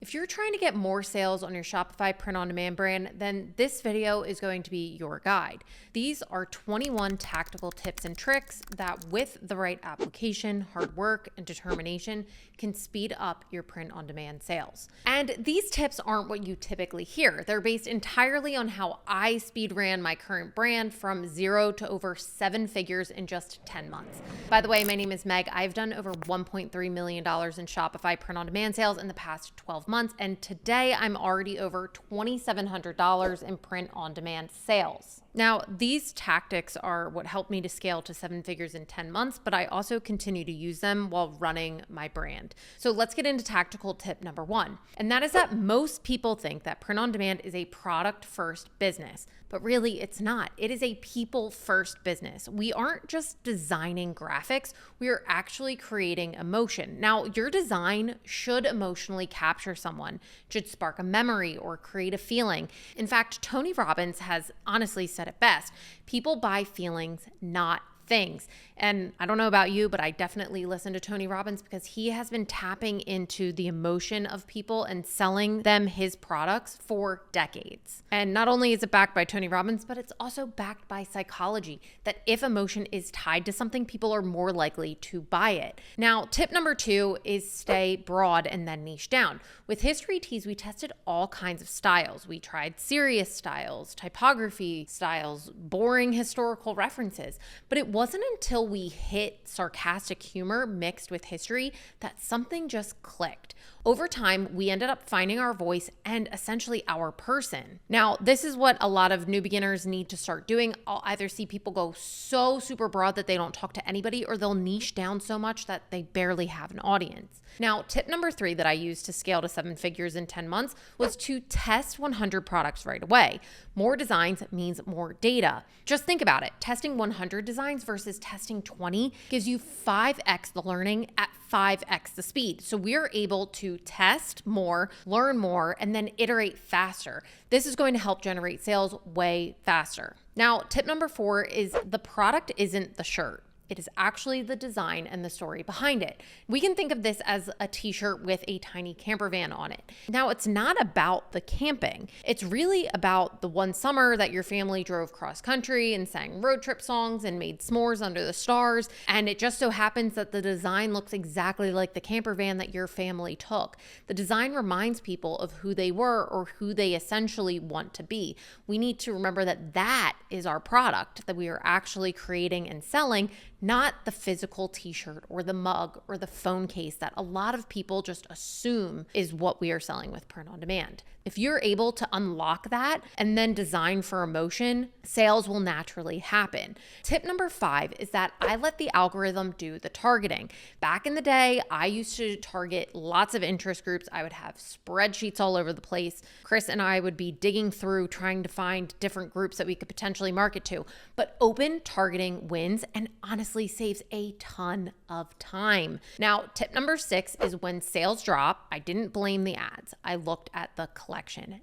If you're trying to get more sales on your Shopify print-on-demand brand, then this video is going to be your guide. These are 21 tactical tips and tricks that, with the right application, hard work, and determination, can speed up your print-on-demand sales. And these tips aren't what you typically hear. They're based entirely on how I speed ran my current brand from 0 to over 7 figures in just 10 months. By the way, my name is Meg. I've done over $1.3 million in Shopify print-on-demand sales in the past 12 months, and today I'm already over $2,700 in print-on-demand sales. Now, these tactics are what helped me to scale to 7 figures in 10 months, but I also continue to use them while running my brand. So let's get into tactical tip number 1. And that is that most people think that print on demand is a product first business, but really it's not. It is a people first business. We aren't just designing graphics, we are actually creating emotion. Now, your design should emotionally capture someone, should spark a memory or create a feeling. In fact, Tony Robbins has honestly said it best. People buy feelings, not things. And I don't know about you, but I definitely listen to Tony Robbins because he has been tapping into the emotion of people and selling them his products for decades. And not only is it backed by Tony Robbins, but it's also backed by psychology, that if emotion is tied to something, people are more likely to buy it. Now, tip number 2 is stay broad and then niche down. With History Tees, we tested all kinds of styles. We tried serious styles, typography styles, boring historical references, but it wasn't until we hit sarcastic humor mixed with history that something just clicked. Over time, we ended up finding our voice and essentially our person. Now, this is what a lot of new beginners need to start doing. I'll either see people go so super broad that they don't talk to anybody, or they'll niche down so much that they barely have an audience. Now, tip number 3 that I used to scale to 7 figures in 10 months was to test 100 products right away. More designs means more data. Just think about it. Testing 100 designs versus testing 20 gives you 5x the learning at 5x the speed. So we're able to test more, learn more, and then iterate faster. This is going to help generate sales way faster. Now, tip number 4 is the product isn't the shirt. It is actually the design and the story behind it. We can think of this as a t-shirt with a tiny camper van on it. Now, it's not about the camping. It's really about the one summer that your family drove cross country and sang road trip songs and made s'mores under the stars. And it just so happens that the design looks exactly like the camper van that your family took. The design reminds people of who they were or who they essentially want to be. We need to remember that that is our product that we are actually creating and selling, not the physical t-shirt or the mug or the phone case that a lot of people just assume is what we are selling with print on demand. If you're able to unlock that and then design for emotion, sales will naturally happen. Tip number 5 is that I let the algorithm do the targeting. Back in the day, I used to target lots of interest groups. I would have spreadsheets all over the place. Chris and I would be digging through trying to find different groups that we could potentially market to. But open targeting wins and honestly saves a ton of time. Now, tip number 6 is when sales drop, I didn't blame the ads. I looked at the collection.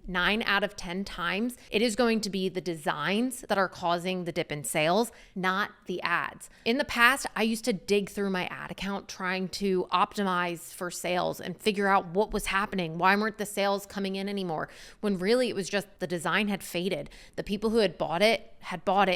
9 out of 10 times, it is going to be the designs that are causing the dip in sales, not the ads. In the past, I used to dig through my ad account trying to optimize for sales and figure out what was happening. Why weren't the sales coming in anymore? When really it was just the design had faded. The people who had bought it,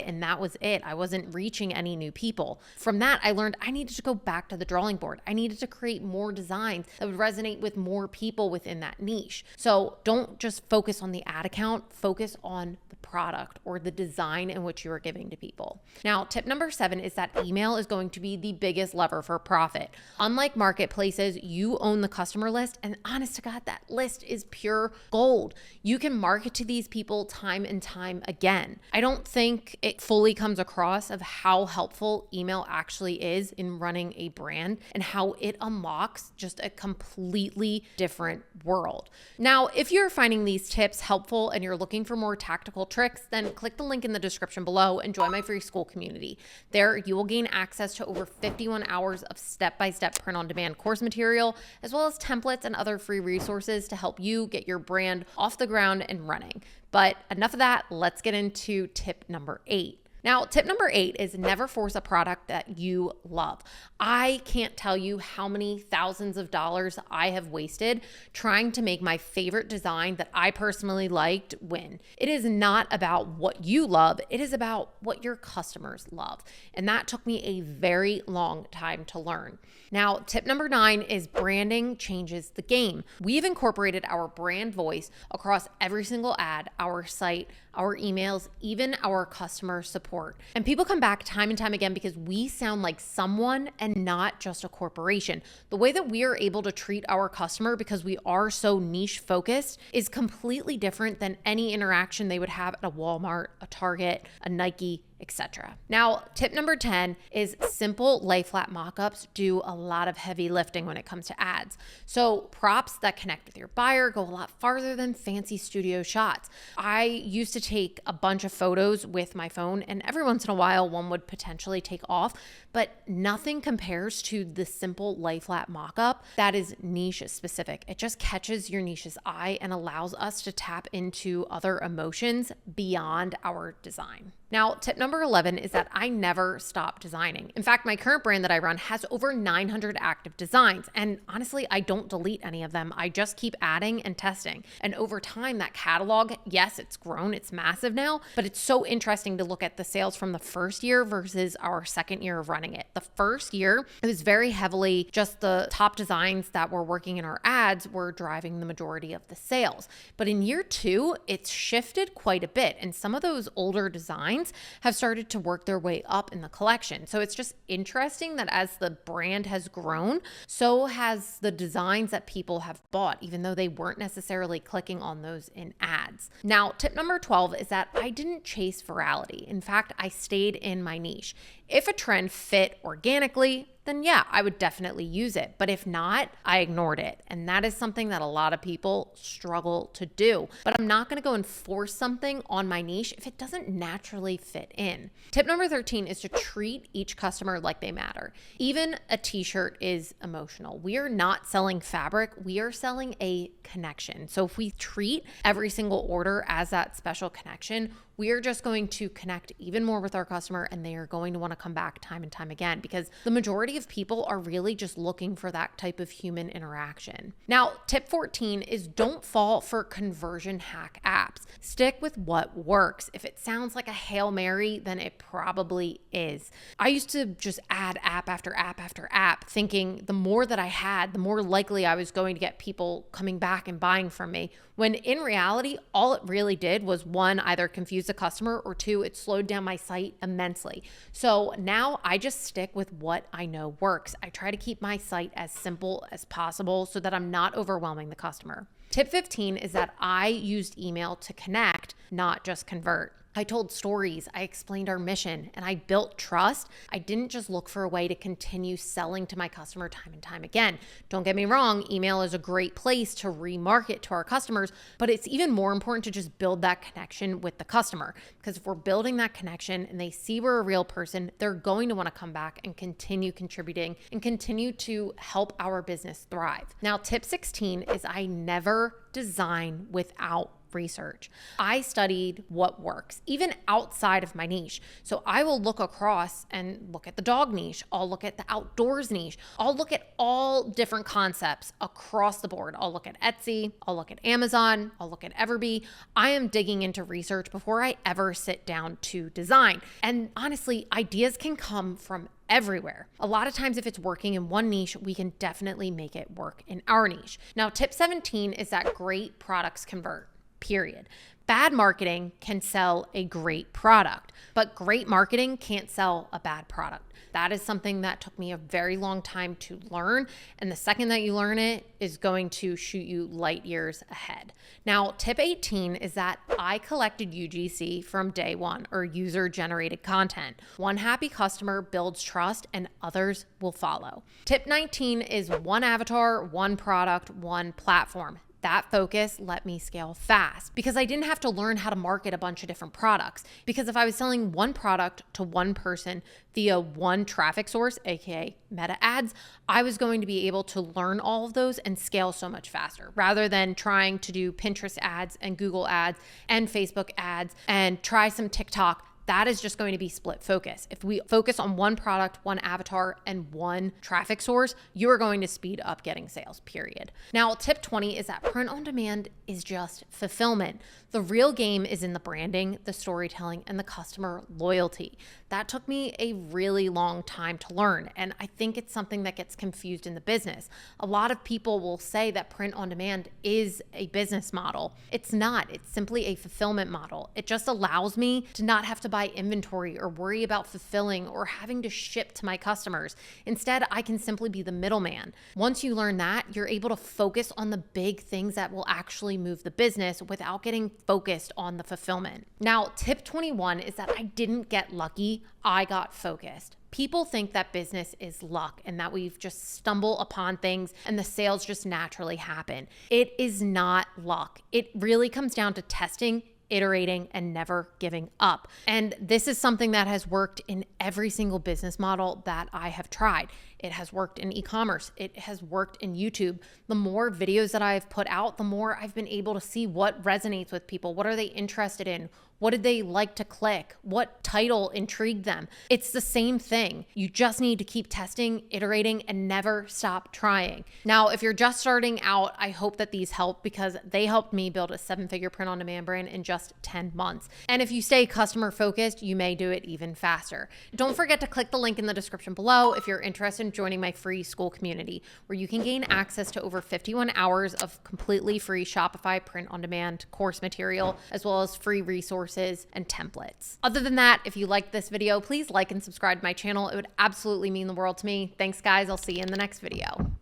and that was it. I wasn't reaching any new people. From that, I learned I needed to go back to the drawing board. I needed to create more designs that would resonate with more people within that niche. So don't just focus on the ad account, focus on the product or the design in which you are giving to people. Now, tip number 7 is that email is going to be the biggest lever for profit. Unlike marketplaces, you own the customer list, and honest to God, that list is pure gold. You can market to these people time and time again. I don't think it fully comes across of how helpful email actually is in running a brand and how it unlocks just a completely different world. Now, if you're finding these tips helpful and you're looking for more tactical tricks, then click the link in the description below and join my free school community. There, you will gain access to over 51 hours of step-by-step print-on-demand course material, as well as templates and other free resources to help you get your brand off the ground and running. But enough of that, let's get into tip number 8. Now, tip number 8 is never force a product that you love. I can't tell you how many thousands of dollars I have wasted trying to make my favorite design that I personally liked win. It is not about what you love, it is about what your customers love. And that took me a very long time to learn. Now, tip number 9 is branding changes the game. We've incorporated our brand voice across every single ad, our site, our emails, even our customer support. And people come back time and time again because we sound like someone and not just a corporation. The way that we are able to treat our customer, because we are so niche focused, is completely different than any interaction they would have at a Walmart, a Target, a Nike, etc. Now, tip number 10 is simple lay flat mockups do a lot of heavy lifting when it comes to ads. So props that connect with your buyer go a lot farther than fancy studio shots. I used to take a bunch of photos with my phone, and every once in a while one would potentially take off, but nothing compares to the simple lay flat mockup that is niche specific. It just catches your niche's eye and allows us to tap into other emotions beyond our design. Now, tip number 11 is that I never stop designing. In fact, my current brand that I run has over 900 active designs. And honestly, I don't delete any of them. I just keep adding and testing. And over time, that catalog, yes, it's grown, it's massive now, but it's so interesting to look at the sales from the first year versus our second year of running it. The first year, it was very heavily just the top designs that were working in our ads were driving the majority of the sales. But in year 2, it's shifted quite a bit. And some of those older designs have started to work their way up in the collection. So it's just interesting that as the brand has grown, so has the designs that people have bought, even though they weren't necessarily clicking on those in ads. Now, tip number 12 is that I didn't chase virality. In fact, I stayed in my niche. If a trend fit organically, then yeah, I would definitely use it. But if not, I ignored it. And that is something that a lot of people struggle to do. But I'm not going to go and force something on my niche if it doesn't naturally fit in. Tip number 13 is to treat each customer like they matter. Even a t-shirt is emotional. We are not selling fabric. We are selling a connection. So if we treat every single order as that special connection, we are just going to connect even more with our customer, and they are going to want to come back time and time again because the majority of people are really just looking for that type of human interaction. Now, tip 14 is don't fall for conversion hack apps. Stick with what works. If it sounds like a Hail Mary, then it probably is. I used to just add app after app after app, thinking the more that I had, the more likely I was going to get people coming back and buying from me. When in reality, all it really did was 1, either confuse the customer, or 2, it slowed down my site immensely. So now I just stick with what I know works. I try to keep my site as simple as possible so that I'm not overwhelming the customer. Tip 15 is that I used email to connect, not just convert. I told stories, I explained our mission, and I built trust. I didn't just look for a way to continue selling to my customer time and time again. Don't get me wrong, email is a great place to remarket to our customers, but it's even more important to just build that connection with the customer. Because if we're building that connection and they see we're a real person, they're going to want to come back and continue contributing and continue to help our business thrive. Now, tip 16 is I never design without research. I studied what works, even outside of my niche. So I will look across and look at the dog niche. I'll look at the outdoors niche. I'll look at all different concepts across the board. I'll look at Etsy. I'll look at Amazon. I'll look at Everbee. I am digging into research before I ever sit down to design. And honestly, ideas can come from everywhere. A lot of times if it's working in one niche, we can definitely make it work in our niche. Now, tip 17 is that great products convert. Period. Bad marketing can sell a great product, but great marketing can't sell a bad product. That is something that took me a very long time to learn. And the second that you learn it is going to shoot you light years ahead. Now, tip 18 is that I collected UGC from day one, or user generated content. One happy customer builds trust and others will follow. Tip 19 is one avatar, one product, one platform. That focus let me scale fast because I didn't have to learn how to market a bunch of different products. Because if I was selling one product to one person via one traffic source, aka Meta ads, I was going to be able to learn all of those and scale so much faster rather than trying to do Pinterest ads and Google ads and Facebook ads and try some TikTok. that is just going to be split focus. If we focus on one product, one avatar, and one traffic source, you are going to speed up getting sales, period. Now, tip 20 is that print on demand is just fulfillment. The real game is in the branding, the storytelling, and the customer loyalty. That took me a really long time to learn, and I think it's something that gets confused in the business. A lot of people will say that print on demand is a business model. It's not. It's simply a fulfillment model. It just allows me to not have to buy inventory or worry about fulfilling or having to ship to my customers. Instead, I can simply be the middleman. Once you learn that, you're able to focus on the big things that will actually move the business without getting focused on the fulfillment. Now, tip 21 is that I didn't get lucky, I got focused. People think that business is luck and that we've just stumble upon things and the sales just naturally happen. It is not luck. It really comes down to testing, iterating, and never giving up. And this is something that has worked in every single business model that I have tried. It has worked in e-commerce. It has worked in YouTube. The more videos that I've put out, the more I've been able to see what resonates with people. What are they interested in? What did they like to click? What title intrigued them? It's the same thing. You just need to keep testing, iterating, and never stop trying. Now, if you're just starting out, I hope that these help because they helped me build a 7-figure print on demand brand in just 10 months. And if you stay customer focused, you may do it even faster. Don't forget to click the link in the description below if you're interested in joining my free school community, where you can gain access to over 51 hours of completely free Shopify print on demand course material, as well as free resources and templates. Other than that, if you liked this video, please like and subscribe to my channel. It would absolutely mean the world to me. Thanks, guys. I'll see you in the next video.